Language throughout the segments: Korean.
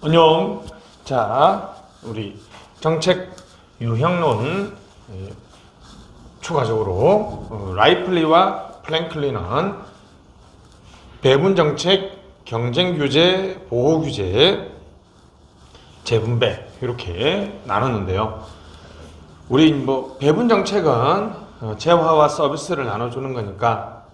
안녕. 자, 우리 정책 유형론 추가적으로 라이플리와 플랭클리는 배분 정책, 경쟁 규제, 보호 규제, 재분배 이렇게 나눴는데요. 우리 배분 정책은 재화와 서비스를 나눠주는 거니까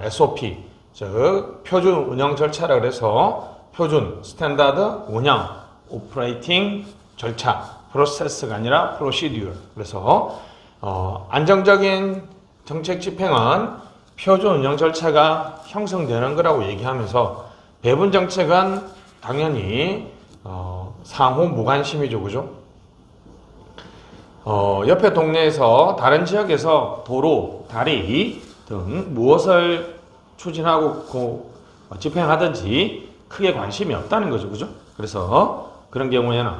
SOP, 즉 표준 운영 절차라 그래서 표준, 스탠다드, 운영, 오퍼레이팅, 절차, 프로세스가 아니라 프로시듀어. 그래서 안정적인 정책 집행은 표준 운영 절차가 형성되는 거라고 얘기하면서 배분 정책은 당연히 상호 무관심이죠, 그죠? 옆에 동네에서 다른 지역에서 도로, 다리 등 무엇을 추진하고 집행하든지 크게 관심이 없다는 거죠, 그죠? 그래서 그런 경우에는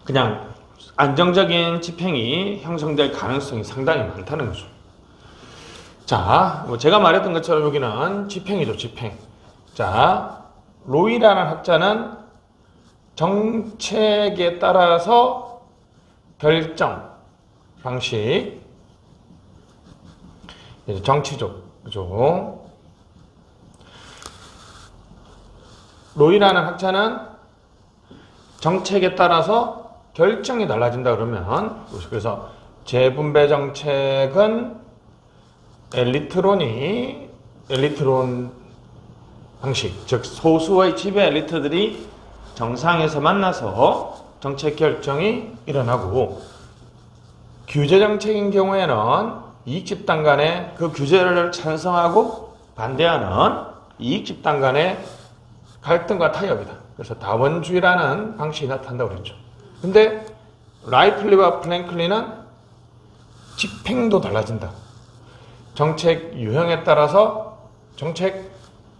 그냥 안정적인 집행이 형성될 가능성이 상당히 많다는 거죠. 자, 제가 말했던 것처럼 여기는 집행이죠, 집행. 자, 로이라는 학자는 정책에 따라서 결정 방식, 정치적, 그죠? 로이라는 학자는 정책에 따라서 결정이 달라진다 그러면, 그래서 재분배 정책은 엘리트론 방식, 즉 소수의 지배 엘리트들이 정상에서 만나서 정책 결정이 일어나고, 규제 정책인 경우에는 이익 집단 간에 그 규제를 찬성하고 반대하는 이익 집단 간의 갈등과 타협이다. 그래서 다원주의라는 방식이 나타난다고 그랬죠. 근데 라이플리와 플랭클리는 집행도 달라진다. 정책 유형에 따라서 정책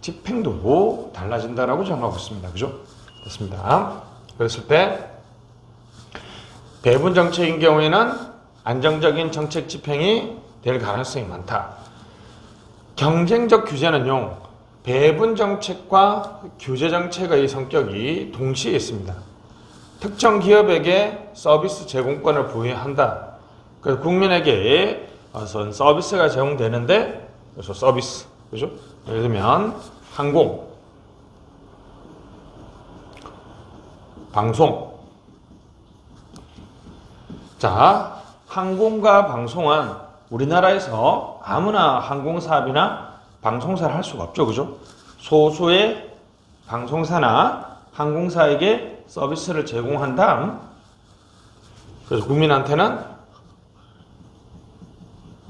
집행도 달라진다라고 정하고 있습니다. 그죠? 됐습니다. 그랬을 때 배분 정책인 경우에는 안정적인 정책 집행이 될 가능성이 많다. 경쟁적 규제는요, 배분 정책과 규제 정책의 성격이 동시에 있습니다. 특정 기업에게 서비스 제공권을 부여한다. 그래서 국민에게 서비스가 제공되는데, 그래서 서비스, 그죠? 예를 들면 항공, 방송. 자, 항공과 방송은 우리나라에서 아무나 항공사업이나 방송사를 할 수가 없죠, 그죠? 소수의 방송사나 항공사에게 서비스를 제공한 다음, 그래서 국민한테는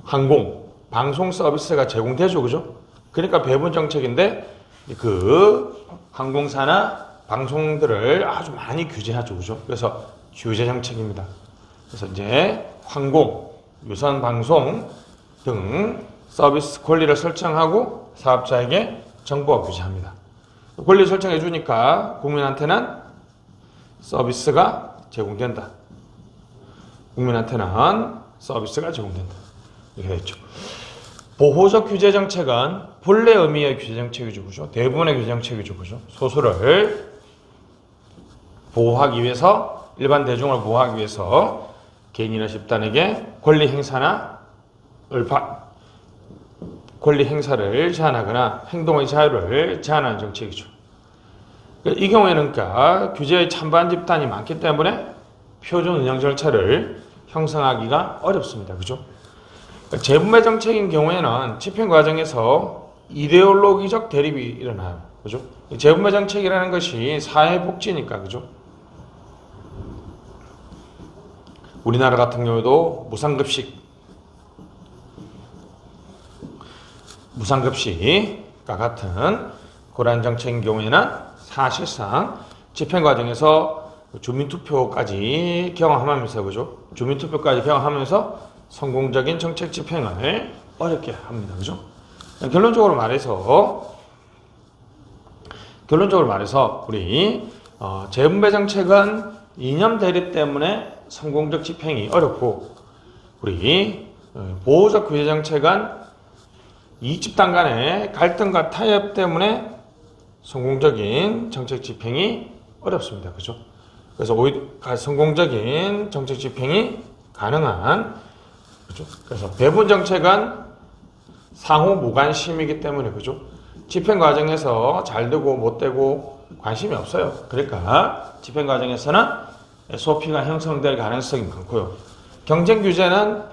항공, 방송 서비스가 제공되죠, 그죠? 그러니까 배분 정책인데 그 항공사나 방송들을 아주 많이 규제하죠, 그죠? 그래서 규제 정책입니다. 그래서 이제 항공, 유선 방송 등 서비스 권리를 설정하고 사업자에게 정부가 규제합니다. 권리 설정해 주니까 국민한테는 서비스가 제공된다. 국민한테는 서비스가 제공된다. 이렇게 됐죠. 보호적 규제 정책은 본래 의미의 규제 정책이죠, 그죠? 대부분의 규제 정책이죠, 그죠? 소수를 보호하기 위해서, 일반 대중을 보호하기 위해서 개인이나 집단에게 권리 행사를 제한하거나 행동의 자유를 제한하는 정책이죠. 이 경우에는 그러니까 규제의 찬반 집단이 많기 때문에 표준 운영 절차를 형성하기가 어렵습니다. 그죠? 재분배 정책인 경우에는 집행 과정에서 이데올로기적 대립이 일어나요. 그죠? 재분배 정책이라는 것이 사회복지니까, 그죠? 우리나라 같은 경우도 무상급식과 같은 그러한 정책인 경우에는 사실상 집행 과정에서 주민투표까지 경험하면서, 그죠? 주민투표까지 경험하면서 성공적인 정책 집행을 어렵게 합니다. 그죠? 결론적으로 말해서 우리 재분배 정책은 이념 대립 때문에 성공적 집행이 어렵고, 우리 보호적 규제 정책은 이익 집단 간의 갈등과 타협 때문에 성공적인 정책 집행이 어렵습니다. 그죠? 그래서 오히려 성공적인 정책 집행이 가능한, 그죠? 그래서 배분 정책은 상호 무관심이기 때문에, 그죠? 집행 과정에서 잘 되고 못 되고 관심이 없어요. 그러니까 집행 과정에서는 SOP가 형성될 가능성이 많고요. 경쟁 규제는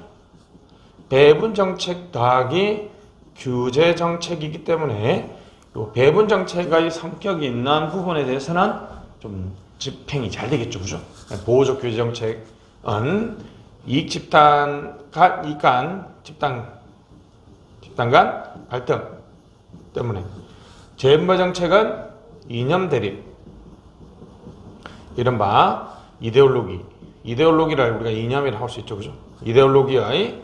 배분 정책 더하기 규제 정책이기 때문에 요 배분 정책의 성격이 있는 부분에 대해서는 좀 집행이 잘 되겠죠. 그죠? 보호적 규제 정책은 이익 집단 간 갈등 때문에, 재무부 정책은 이념 대립, 이른바 이데올로기를 우리가 이념이라고 할 수 있죠. 그죠? 이데올로기의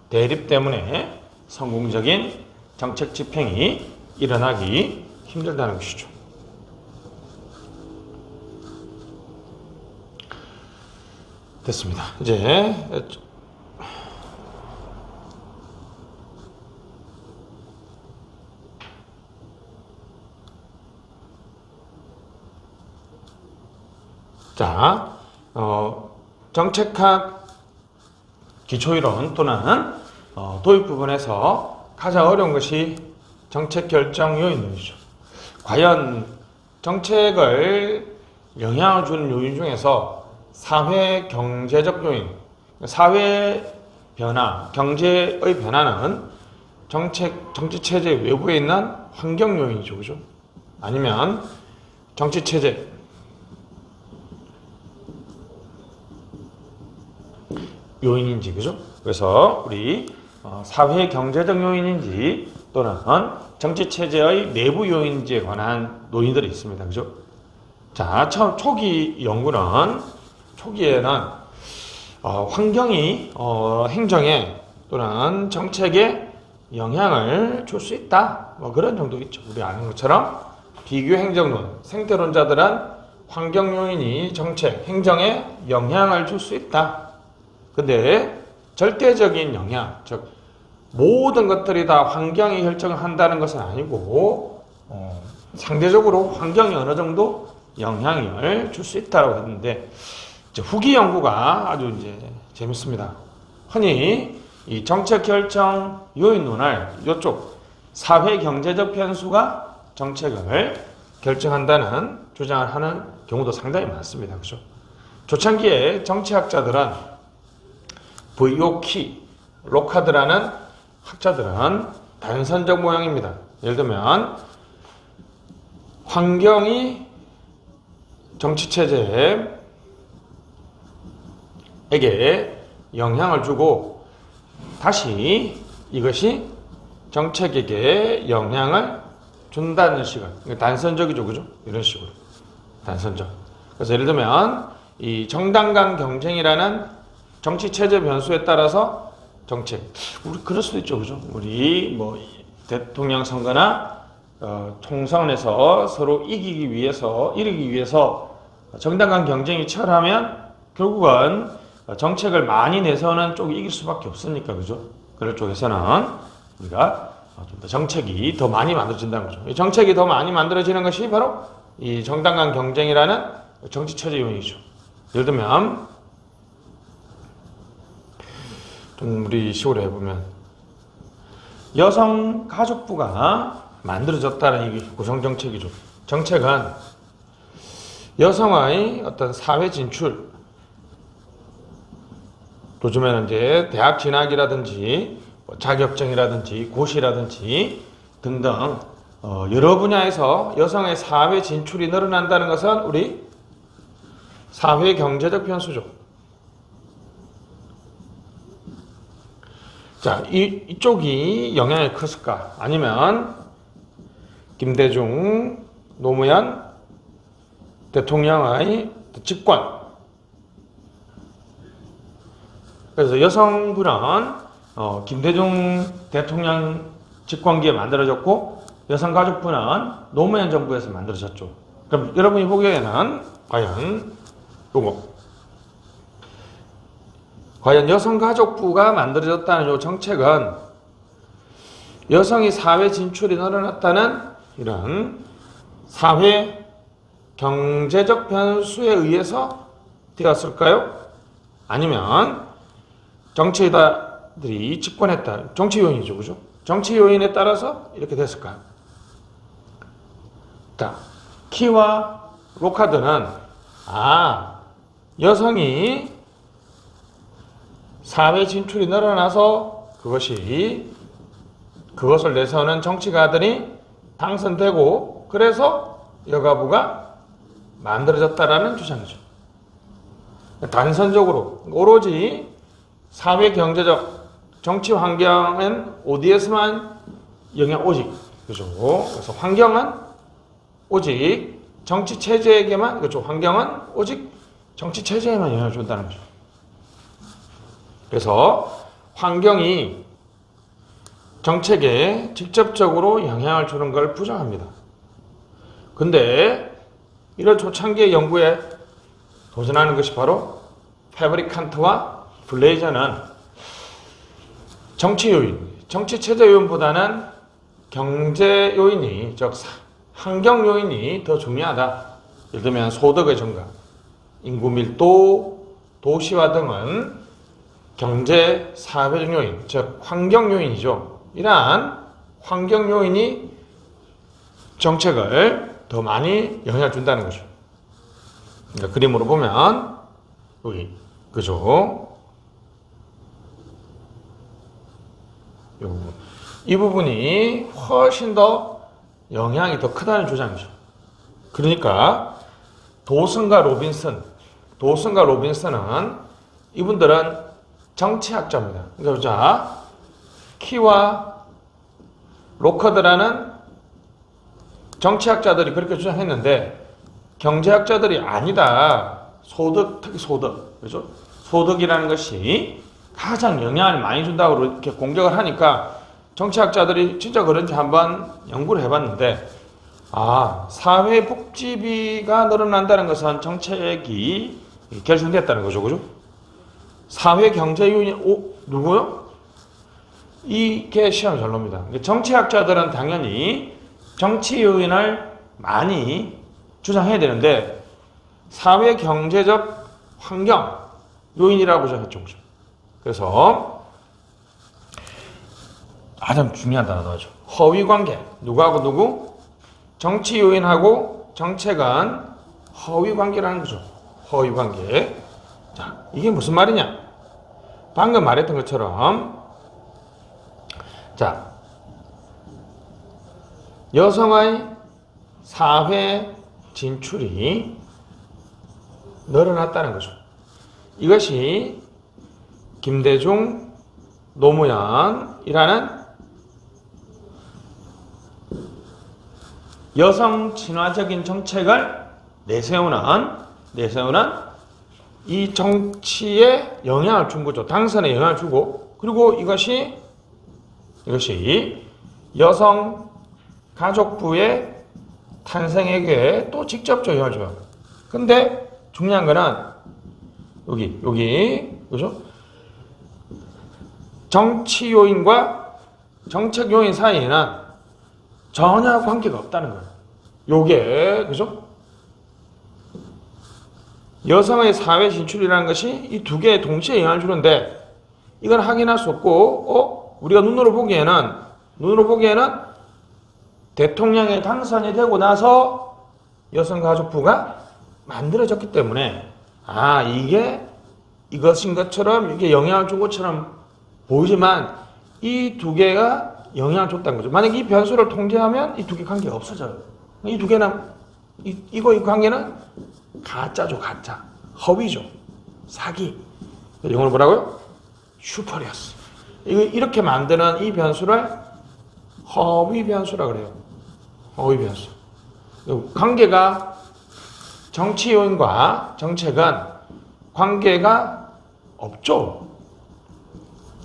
대립 때문에 성공적인 정책 집행이 일어나기 힘들다는 것이죠. 됐습니다. 이제 정책학 기초이론 또는 도입 부분에서 가장 어려운 것이 정책 결정 요인이죠. 과연 정책을 영향을 주는 요인 중에서 사회 경제적 요인, 사회 변화, 경제의 변화는 정치 체제 외부에 있는 환경 요인이죠. 그죠? 아니면 정치 체제, 요인인지, 그죠? 그래서 우리 사회 경제적 요인인지 또는 정치 체제의 내부 요인지에 관한 논의들이 있습니다. 그죠? 자, 초기 연구는 초기에는 환경이 행정에 또는 정책에 영향을 줄 수 있다. 뭐 그런 정도 있죠. 우리 아는 것처럼 비교 행정론, 생태론자들은 환경 요인이 정책, 행정에 영향을 줄 수 있다. 근데 절대적인 영향, 즉 모든 것들이 다 환경이 결정을 한다는 것은 아니고 상대적으로 환경이 어느 정도 영향을 줄 수 있다고 했는데, 이제 후기 연구가 아주 이제 재밌습니다. 흔히 이 정책 결정 요인론을 이쪽 사회 경제적 변수가 정책을 결정한다는 주장을 하는 경우도 상당히 많습니다. 그죠? 초창기에 정치학자들은 VOK, 로카드라는 학자들은 단선적 모형입니다. 예를 들면 환경이 정치체제에게 영향을 주고 다시 이것이 정책에게 영향을 준다는 식으로, 단선적이죠. 그죠? 이런 식으로 단선적. 그래서 예를 들면 이 정당 간 경쟁이라는 정치체제 변수에 따라서 정책, 우리 그럴 수도 있죠. 그죠? 우리 뭐 대통령 선거나 총선에서 서로 이기기 위해서 정당 간 경쟁이 치열하면 결국은 정책을 많이 내서는 쪽이 이길 수밖에 없으니까. 그죠? 그럴 쪽에서는 우리가 좀 더 정책이 더 많이 만들어진다는 거죠. 이 정책이 더 많이 만들어지는 것이 바로 이 정당 간 경쟁이라는 정치체제 요인이죠. 예를 들면 좀 우리 식으로 해보면 여성가족부가 만들어졌다는 이 구성정책이죠. 정책은 여성의 어떤 사회 진출, 요즘에는 이제 대학 진학이라든지 자격증이라든지 고시라든지 등등 여러 분야에서 여성의 사회 진출이 늘어난다는 것은 우리 사회 경제적 변수죠. 자, 이쪽이 영향이 컸을까? 아니면 김대중, 노무현 대통령의 집권. 그래서 여성부는 김대중 대통령 집권기에 만들어졌고, 여성가족부는 노무현 정부에서 만들어졌죠. 그럼 여러분이 보기에는 과연 여성가족부가 만들어졌다는 이 정책은 여성이 사회 진출이 늘어났다는 이런 사회 경제적 변수에 의해서 되었을까요? 아니면 정치인들이 집권했다. 정치 요인이죠. 그죠? 정치 요인에 따라서 이렇게 됐을까요? 자, 키와 로카드는 여성이 사회 진출이 늘어나서 그것을 내세우는 정치가들이 당선되고 그래서 여가부가 만들어졌다라는 주장이죠. 단선적으로 오로지 사회 경제적 정치 환경은 ODS만 영향 오직 그죠? 그래서 환경은 오직 정치 체제에게만 그죠? 환경은 오직 정치 체제에만 영향을 준다는 거죠. 그래서 환경이 정책에 직접적으로 영향을 주는 걸 부정합니다. 근데 이런 초창기의 연구에 도전하는 것이 바로 페브리칸트와 블레이저는 정치 요인, 정치 체제 요인보다는 경제 요인이, 즉 환경 요인이 더 중요하다. 예를 들면 소득의 증가, 인구 밀도, 도시화 등은 경제 사회적 요인, 즉 환경 요인이죠. 이러한 환경 요인이 정책을 더 많이 영향을 준다는 거죠. 그러니까 그림으로 보면 여기 그죠? 이 부분이 훨씬 더 영향이 더 크다는 주장이죠. 그러니까 도슨과 로빈슨은 이분들은 정치학자입니다. 그러니까 자, 키와 로커드라는 정치학자들이 그렇게 주장했는데 경제학자들이 아니다. 특히 소득, 그죠? 소득이라는 것이 가장 영향을 많이 준다고 이렇게 공격을 하니까 정치학자들이 진짜 그런지 한번 연구를 해봤는데, 사회 복지비가 늘어난다는 것은 정책이 결정됐다는 거죠, 그죠? 사회 경제 요인이 누구요? 이게 시험 결론입니다. 정치학자들은 당연히 정치 요인을 많이 주장해야 되는데 사회 경제적 환경 요인이라고 주장했죠. 그래서 가장 중요한 단어죠. 허위 관계. 누구하고 누구? 정치 요인하고 정책은 허위 관계라는 거죠. 허위 관계. 자, 이게 무슨 말이냐? 방금 말했던 것처럼 자, 여성의 사회 진출이 늘어났다는 거죠. 이것이 김대중, 노무현이라는 여성 친화적인 정책을 내세우는 이 정치에 영향을 준 거죠. 당선에 영향을 주고, 그리고 이것이 여성 가족부의 탄생에게 또 직접적으로 영향을 줘요. 근데 중요한 거는 여기 그죠? 정치 요인과 정책 요인 사이에는 전혀 관계가 없다는 거예요. 요게 그죠? 여성의 사회 진출이라는 것이 이 두 개에 동시에 영향을 주는데 이건 확인할 수 없고 우리가 눈으로 보기에는 대통령에 당선이 되고 나서 여성가족부가 만들어졌기 때문에 이게 이것인 것처럼 이게 영향을 준 것처럼 보이지만 이 두 개가 영향을 줬다는 거죠. 만약 이 변수를 통제하면 이 두 개 관계가 없어져요. 이 두 개는 이 관계는 가짜죠. 가짜. 허위죠. 사기. 영어로 뭐라고요? 슈퍼리어스. 이렇게 만드는 이 변수를 허위 변수라 그래요. 허위 변수. 관계가 정치 요인과 정책은 관계가 없죠.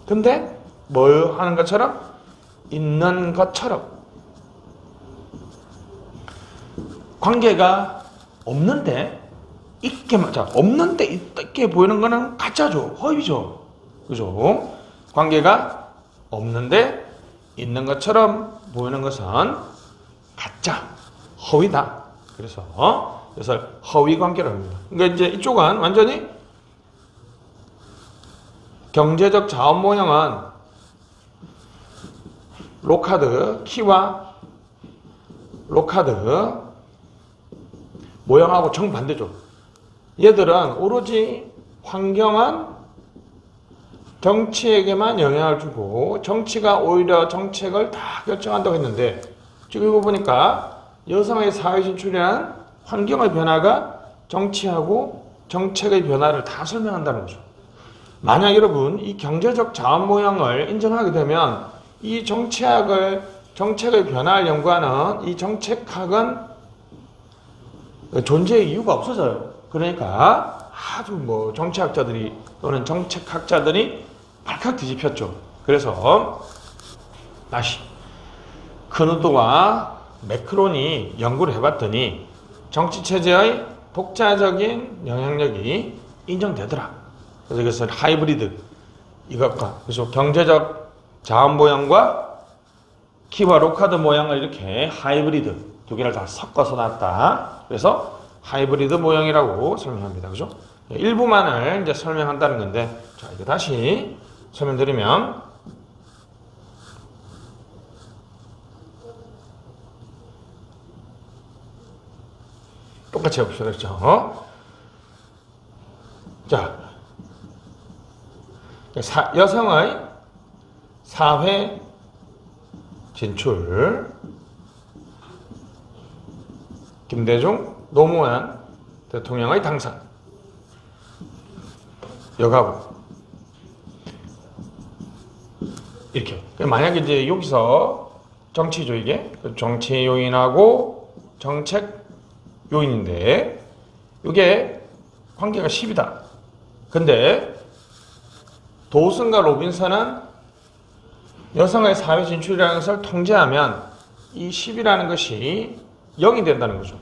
근데 뭘 하는 것처럼? 있는 것처럼. 관계가 없는데 없는데 있게 보이는 거는 가짜죠. 허위죠. 그죠? 관계가 없는데 있는 것처럼 보이는 것은 가짜, 허위다. 그래서 허위 관계라고 합니다. 그러니까 이제 이쪽은 완전히 경제적 자원 모형은 로카드, 키와 로카드 모형하고 정반대죠. 얘들은 오로지 환경은 정치에게만 영향을 주고 정치가 오히려 정책을 다 결정한다고 했는데 지금 이거 보니까 여성의 사회 진출이란 환경의 변화가 정치하고 정책의 변화를 다 설명한다는 거죠. 만약 여러분 이 경제적 자원 모형을 인정하게 되면 이 정책의 변화를 연구하는 이 정책학은 존재의 이유가 없어져요. 그러니까 아주 뭐 정치학자들이 또는 정책학자들이 발칵 뒤집혔죠. 그래서 다시 크누드와 매크론이 연구를 해봤더니 정치체제의 독자적인 영향력이 인정되더라. 그래서 이것을 하이브리드 이것과 그래서 경제적 자원 모형과 키와 로카드 모형을 이렇게 하이브리드 두 개를 다 섞어서 놨다. 그래서 하이브리드 모형이라고 설명합니다. 그죠? 일부만을 이제 설명한다는 건데 자, 이거 다시 설명드리면 똑같이 해봅시다. 그렇죠? 자, 여성의 사회 진출 김대중 노무현 대통령의 당선 여가부 이렇게 만약에 이제 여기서 정치죠 이게 정치 요인하고 정책 요인인데 이게 관계가 10이다. 근데 도슨과 로빈슨은 여성의 사회 진출이라는 것을 통제하면 이 10이라는 것이 0이 된다는 거죠.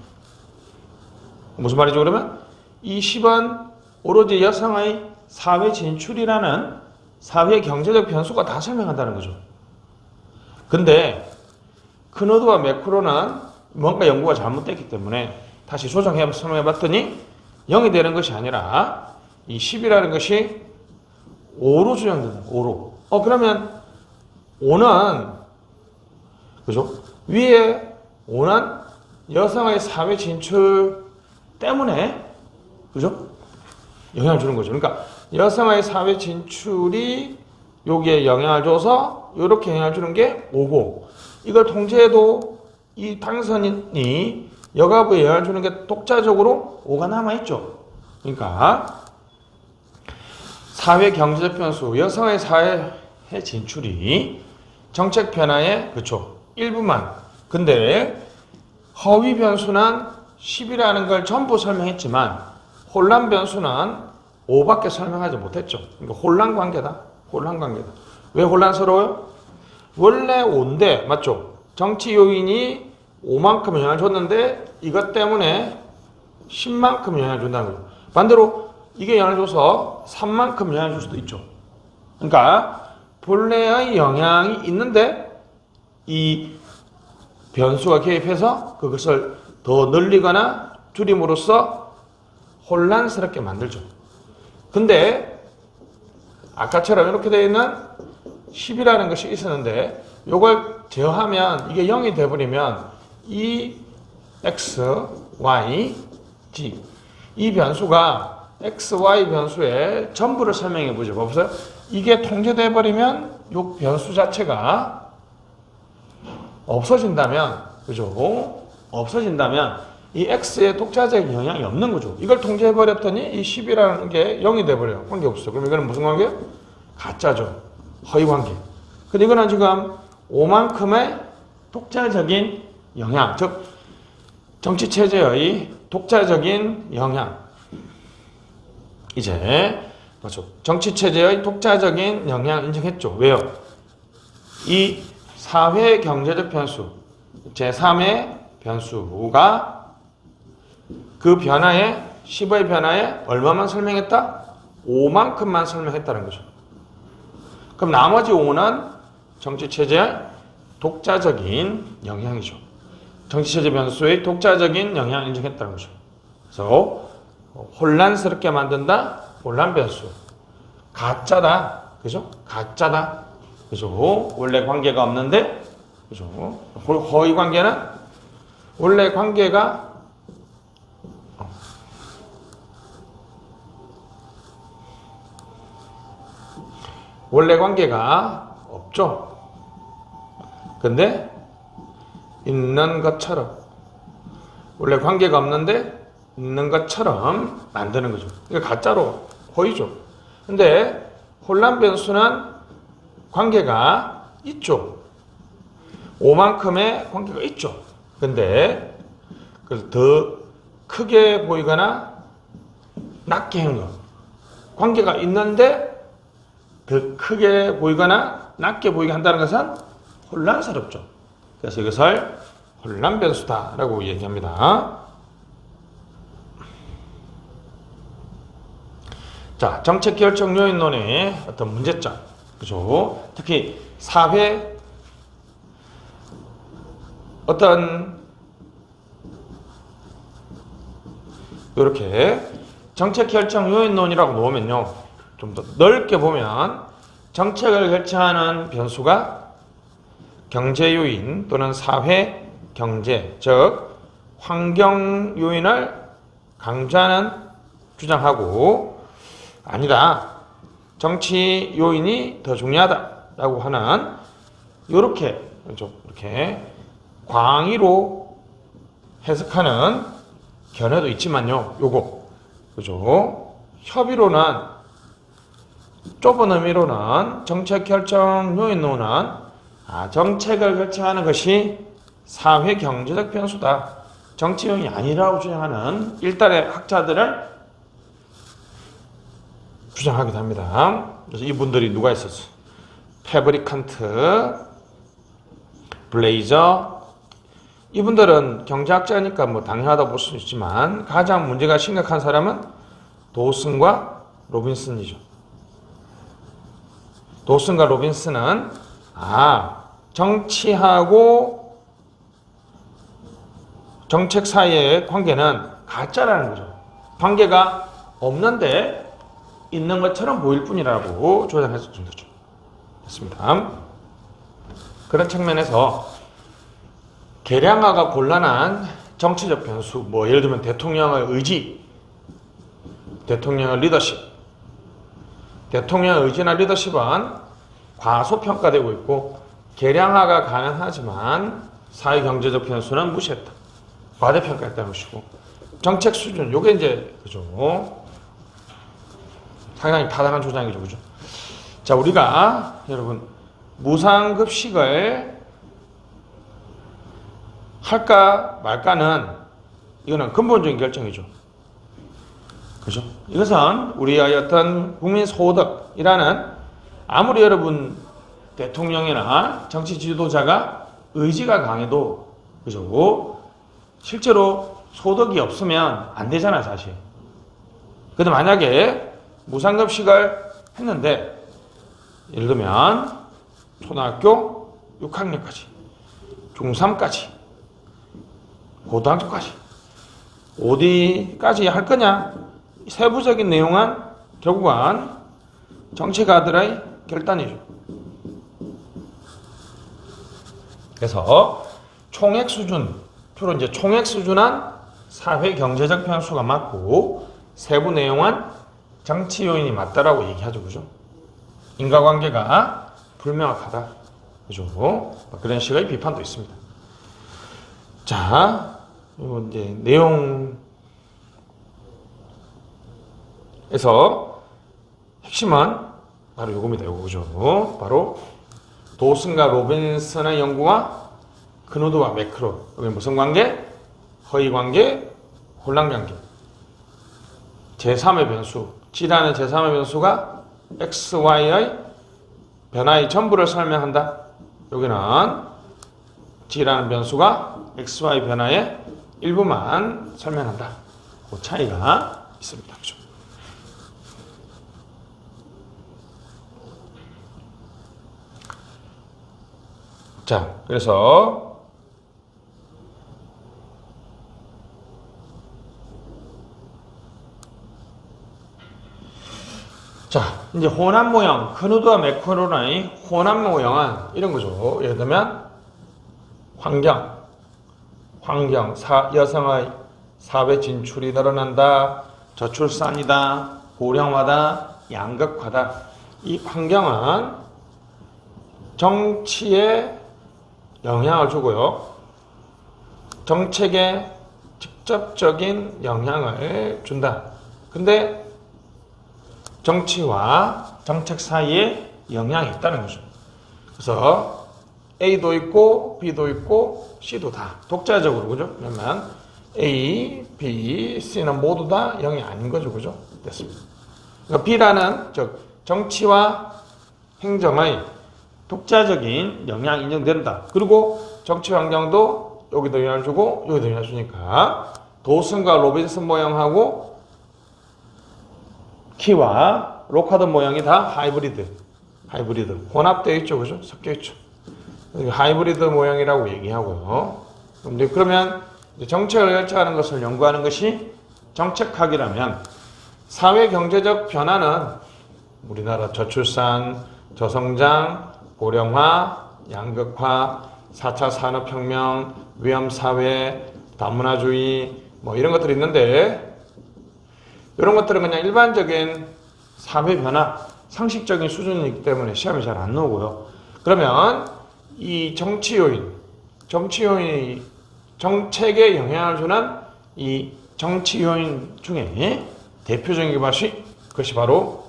무슨 말이죠 그러면? 이 10은 오로지 여성의 사회 진출이라는 사회 경제적 변수가 다 설명한다는 거죠. 근데 크누드와 매크론은 뭔가 연구가 잘못됐기 때문에 다시 조정해 설명해봤더니 0이 되는 것이 아니라 이 10이라는 것이 5로 조정된다. 5로. 그러면 5는 그죠? 위에 5는 여성의 사회 진출 때문에 그죠? 영향을 주는 거죠. 그러니까 여성의 사회 진출이 여기에 영향을 줘서 이렇게 영향을 주는 게 5고 이걸 통제해도 이 당선인이 여가부에 영향을 주는 게 독자적으로 5가 남아있죠. 그러니까 사회 경제적 변수, 여성의 사회 진출이 정책 변화의 그쵸 일부만. 근데 허위 변수는 10이라는 걸 전부 설명했지만 혼란 변수는 5밖에 설명하지 못했죠. 그러니까 혼란 관계다. 혼란 관계다. 왜 혼란스러워요? 원래 5인데 맞죠? 정치 요인이 5만큼 영향을 줬는데 이것 때문에 10만큼 영향을 준다는 거죠. 반대로 이게 영향을 줘서 3만큼 영향을 줄 수도 있죠. 그러니까 본래의 영향이 있는데 이 변수가 개입해서 그것을 더 늘리거나 줄임으로써 혼란스럽게 만들죠. 근데 아까처럼 이렇게 되어 있는 10이라는 것이 있었는데 이걸 제어하면 이게 0이 돼버리면 이 x, y, z 이 변수가 x, y 변수의 전부를 설명해 보죠. 보세요. 이게 통제돼 버리면 이 변수 자체가 없어진다면 그죠? 없어진다면 이 x의 독자적 영향이 없는 거죠. 이걸 통제해 버렸더니 이 10이라는 게 0이 돼 버려요. 관계 없어. 그럼 이거는 무슨 관계예요? 가짜죠. 허위 관계. 근데 이거는 지금 5만큼의 독자적인 영향, 즉 정치 체제의 독자적인 영향. 이제 맞죠? 정치 체제의 독자적인 영향 인정했죠. 왜요? 이 사회 경제적 변수, 제3의 변수가 그 변화에 10의 변화에 얼마만 설명했다? 5만큼만 설명했다는 거죠. 그럼 나머지 5는 정치 체제의 독자적인 영향이죠. 정치체제 변수의 독자적인 영향을 인정했다는 거죠. 그래서 혼란스럽게 만든다. 혼란 변수. 가짜다. 그죠? 가짜다. 그죠? 원래 관계가 없는데, 그죠? 허위 관계는 원래 관계가 없죠. 근데 있는 것처럼 원래 관계가 없는데 있는 것처럼 만드는 거죠. 이게 가짜로 허위죠. 근데 혼란 변수는 관계가 있죠. 오만큼의 관계가 있죠. 근데 그래서 더 크게 보이거나 낮게 하는 거. 관계가 있는데 더 크게 보이거나 낮게 보이게 한다는 것은 혼란스럽죠. 그래서 이것을 혼란 변수다라고 얘기합니다. 자, 정책 결정 요인론의 어떤 문제점. 그죠? 특히 사회 어떤 이렇게 정책 결정 요인론이라고 놓으면요. 좀 더 넓게 보면 정책을 결정하는 변수가 경제 요인 또는 사회 경제, 즉 환경 요인을 강조하는 주장하고 아니다. 정치 요인이 더 중요하다라고 하는 이렇게 광의로 해석하는 견해도 있지만요. 요거 그죠? 협의로는 좁은 의미로는 정책 결정 요인론은 정책을 결정하는 것이 사회 경제적 변수다. 정치 요인이 아니라고 주장하는 일단의 학자들을 주장하기도 합니다. 그래서 이분들이 누가 있었어? 페브리칸트, 블레이저. 이분들은 경제학자니까 뭐 당연하다고 볼 수 있지만 가장 문제가 심각한 사람은 도슨과 로빈슨이죠. 도슨과 로빈슨은 정치하고 정책 사이의 관계는 가짜라는 거죠. 관계가 없는데 있는 것처럼 보일 뿐이라고 주장했습니다. 됐습니다. 그런 측면에서 계량화가 곤란한 정치적 변수, 뭐 예를 들면 대통령의 의지, 대통령의 리더십, 대통령의 의지나 리더십은 과소평가되고 있고 계량화가 가능하지만 사회경제적 변수는 무시했다. 과대평가했다는 것이고 정책 수준, 요게 이제 그죠? 상당히 타당한 주장이죠, 그죠? 자, 우리가 여러분 무상급식을 할까 말까는 이거는 근본적인 결정이죠. 그죠? 이것은 우리의 어떤 국민 소득이라는 아무리 여러분 대통령이나 정치 지도자가 의지가 강해도 그죠? 실제로 소득이 없으면 안 되잖아요, 사실. 근데 만약에 무상급식을 했는데 예를 들면 초등학교 6학년까지, 중3까지, 고등학교까지 어디까지 할 거냐? 세부적인 내용은 결국은 정치가들의 결단이죠. 그래서 총액 수준, 주로 이제 총액 수준은 사회 경제적 변수가 맞고 세부 내용은 정치 요인이 맞다라고 얘기하죠, 그죠? 인과관계가 불명확하다, 그죠? 그런 식의 비판도 있습니다. 자, 이제 내용에서 핵심은 바로 요겁니다, 요거, 그죠? 바로 도슨과 로빈슨의 연구와 그누드와 매크로. 여기 무슨 관계? 허위 관계, 혼란 관계. 제3의 변수. G라는 제3의 변수가 XY의 변화의 전부를 설명한다. 여기는 G라는 변수가 XY 변화의 일부만 설명한다. 그 차이가 있습니다. 그죠? 자, 그래서 자, 이제 혼합 모형, 크루드와 매크로라의 혼합 모형은 이런 거죠. 예를 들면 여성의 사회 진출이 늘어난다, 저출산이다, 고령화다, 양극화다. 이 환경은 정치에 영향을 주고요. 정책에 직접적인 영향을 준다. 근데 정치와 정책 사이에 영향이 있다는 거죠. 그래서 A도 있고 B도 있고 C도 다 독자적으로, 그죠? 그러면 A, B, C는 모두 다 0이 아닌 거죠, 그죠? 됐습니다. 그러니까 B라는 정치와 행정의 독자적인 영향이 인정된다. 그리고 정치 환경도 여기도 영향을 주고 여기도 영향을 주니까 도슨과 로빈슨 모형하고 키와 로카드 모형이 다 하이브리드 혼합되어 있죠, 그죠? 섞여 있죠. 하이브리드 모형이라고 얘기하고요. 그러면 정책을 결정하는 것을 연구하는 것이 정책학이라면 사회 경제적 변화는 우리나라 저출산, 저성장, 고령화, 양극화, 4차 산업혁명, 위험사회, 다문화주의 뭐 이런 것들이 있는데, 이런 것들은 그냥 일반적인 사회 변화, 상식적인 수준이기 때문에 시험에 잘 안 나오고요. 그러면 이 정치 요인이 정책에 영향을 주는 이 정치 요인 중에 대표적인 것이 바로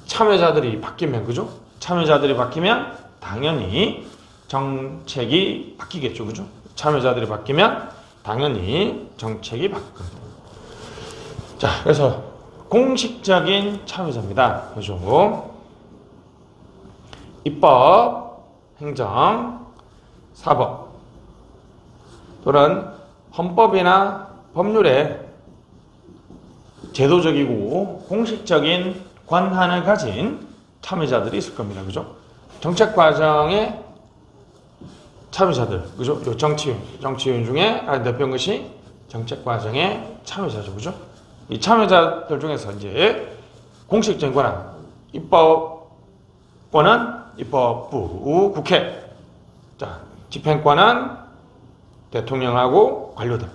참여자들이 바뀌면, 그죠? 참여자들이 바뀌면 당연히 정책이 바뀌겠죠, 그죠? 참여자들이 바뀌면 당연히 정책이 바뀔 겁니다. 자, 그래서 공식적인 참여자입니다. 그죠? 입법, 행정, 사법 또는 헌법이나 법률에 제도적이고 공식적인 권한을 가진 참여자들이 있을 겁니다. 그죠? 정책 과정의 참여자들, 그죠? 요 정치요인 중에 대표인 것이 정책 과정의 참여자죠. 그죠? 이 참여자들 중에서 이제 공식적인 권한, 입법권은 입법부, 국회, 자, 집행권은 대통령하고 관료들,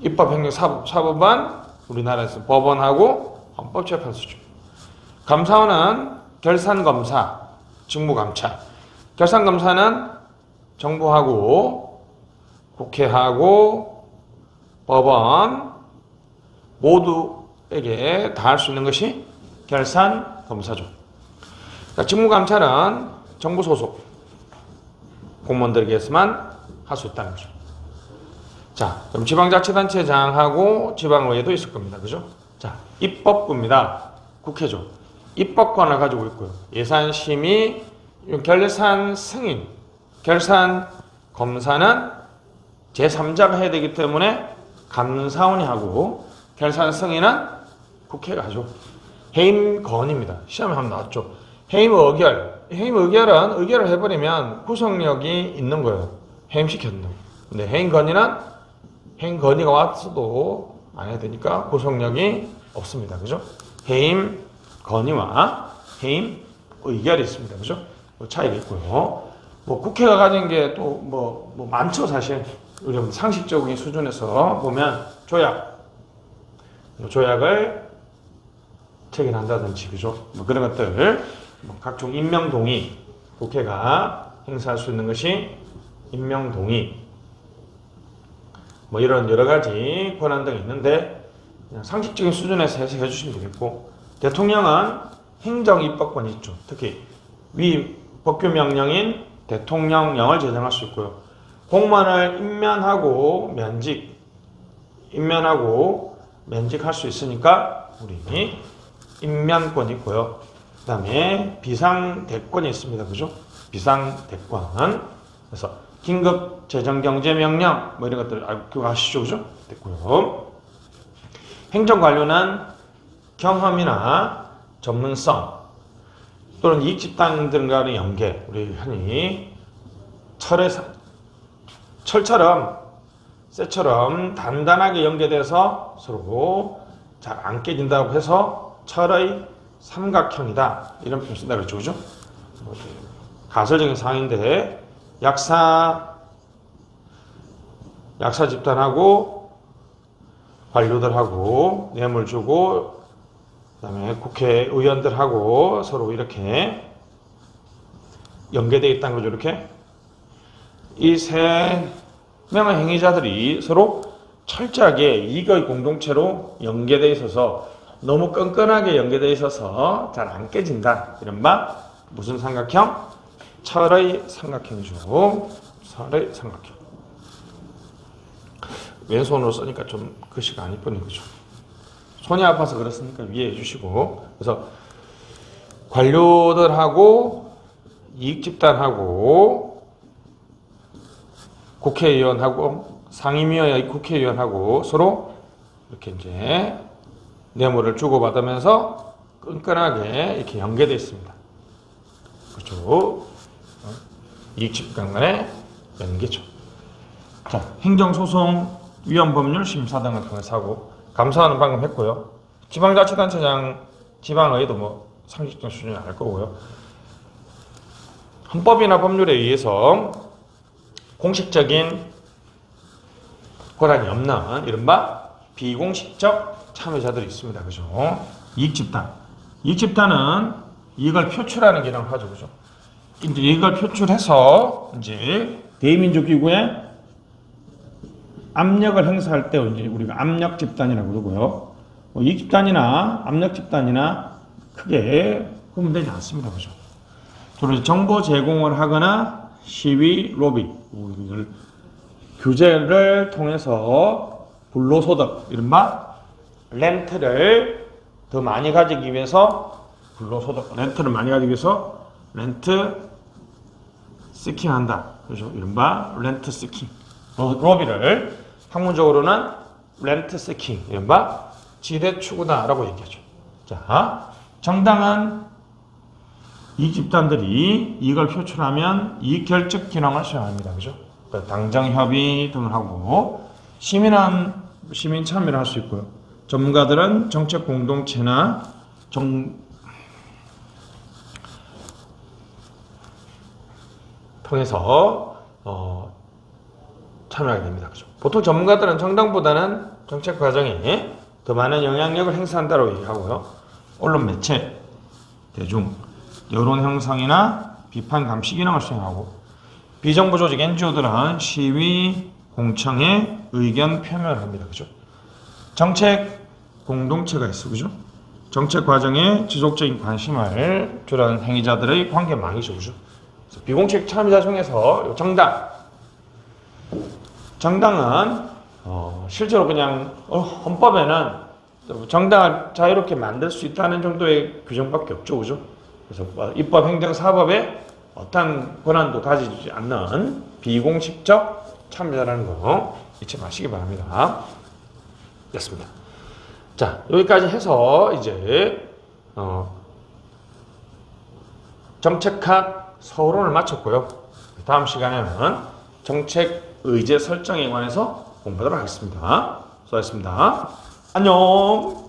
입법, 행정, 사법은 우리나라에서 법원하고 헌법재판소죠. 감사원은 결산검사, 직무감찰. 결산검사는 정부하고 국회하고 법원 모두에게 다 할 수 있는 것이 결산검사죠. 직무감찰은 정부 소속 공무원들에게서만 할 수 있다는 거죠. 자, 그럼 지방자치단체장하고 지방의회도 있을 겁니다. 그죠? 자, 입법부입니다. 국회죠. 입법권을 가지고 있고요. 예산심의, 결산 승인, 결산 검사는 제3자가 해야 되기 때문에 감사원이 하고, 결산 승인은 국회가 하죠. 해임 건의입니다. 시험에 한번 나왔죠. 해임 의결. 해임 의결은 의결을 해버리면 구속력이 있는 거예요. 해임시켰는. 근데 해임 건의가 왔어도 안 해야 되니까 구속력이 없습니다. 그죠? 해임 건의와 해임 의결이 있습니다. 그죠? 차이가 있고요. 뭐 국회가 가진 게 또 뭐 많죠, 사실. 우리 상식적인 수준에서 보면 조약을 체결한다든지, 그죠? 뭐 그런 것들, 각종 임명동의, 국회가 행사할 수 있는 것이 임명동의, 뭐 이런 여러 가지 권한 등이 있는데, 그냥 상식적인 수준에서 해석해 주시면 되겠고, 대통령은 행정 입법권이 있죠. 특히 위 법규명령인 대통령령을 제정할 수 있고요. 공무원을 임면하고 면직할 수 있으니까 우리 임면권이 있고요. 그 다음에 비상대권이 있습니다. 그죠? 비상대권. 그래서 긴급 재정경제명령 뭐 이런 것들 알고 아시죠? 그죠? 됐고요. 행정관료는 경험이나 전문성 또는 이익집단 등과의 연계, 우리 흔히 철처럼 쇠처럼 단단하게 연계돼서 서로 잘 안 깨진다고 해서 철의 삼각형이다. 이런 표현 쓴다 그랬죠. 그죠? 가설적인 상황인데 약사 집단하고 관료들하고 뇌물 주고 그다음에 국회의원들하고 서로 이렇게 연계되어 있다는 거죠. 이렇게 이 세 명의 행위자들이 서로 철저하게 이익의 공동체로 연계되어 있어서 너무 끈끈하게 연계되어 있어서 잘 안 깨진다. 이른바 무슨 삼각형? 철의 삼각형이죠. 철의 삼각형. 왼손으로 쓰니까 좀 글씨가 안 이쁘네. 그죠? 손이 아파서 그렇으니까 이해해 주시고. 그래서 관료들하고 이익집단하고 국회의원하고 상임위의 국회의원하고 서로 이렇게 이제 뇌물을 주고받으면서 끈끈하게 이렇게 연계되어 있습니다. 그렇죠? 이익집단 간의 연계죠. 자, 행정소송위원법률 심사 등을 통해서 하고 감사는 방금 했고요. 지방자치단체장, 지방의도 뭐 상식적 수준이 알 거고요. 헌법이나 법률에 의해서 공식적인 권한이 없는 이른바 비공식적 참여자들이 있습니다. 그죠? 이익집단. 이익집단은 이익을 표출하는 기능을 하죠. 그죠? 이제 이익을 표출해서 이제 대의민주기구에 압력을 행사할 때 이제 우리가 압력집단이라고 그러고요. 이익집단이나 압력집단이나 크게 구분되지 않습니다. 그죠? 주로 정보 제공을 하거나 시위, 로비, 이걸 규제를 통해서 불로소득, 이른바 렌트를 더 많이 가지기 위해서 불로소득, 렌트를 많이 가지기 위해서 렌트 시킹한다. 그죠? 이른바 렌트 시킹. 로비를 학문적으로는 렌트 시킹, 이른바 지대 추구다라고 얘기하죠. 자, 정당한 이익 집단들이 이익을 표출하면 이익 결적 기능을 수행합니다. 그죠? 당정 협의 등을 하고 시민은 시민 참여를 할 수 있고요. 전문가들은 정책 공동체나 통해서 참여하게 됩니다. 그죠? 보통 전문가들은 정당보다는 정책 과정에 더 많은 영향력을 행사한다고 얘기하고요. 언론 매체, 대중, 여론 형성이나 비판 감시 기능을 수행하고 비정부 조직 NGO들은 시위, 공청회, 의견 표명을 합니다. 그죠? 정책 공동체가 있어. 그죠? 정책 과정에 지속적인 관심을 주는 행위자들의 관계망이죠. 그죠? 비공식 참여자 중에서 정당은 실제로 그냥 헌법에는 정당을 자유롭게 만들 수 있다는 정도의 규정밖에 없죠. 그죠? 그래서 입법, 행정, 사법에 어떤 권한도 가지지 않는 비공식적 참여자라는 거 잊지 마시기 바랍니다. 됐습니다. 자, 여기까지 해서 이제 정책학 서론을 마쳤고요. 다음 시간에는 정책 의제 설정에 관해서 공부하도록 하겠습니다. 수고하셨습니다. 안녕.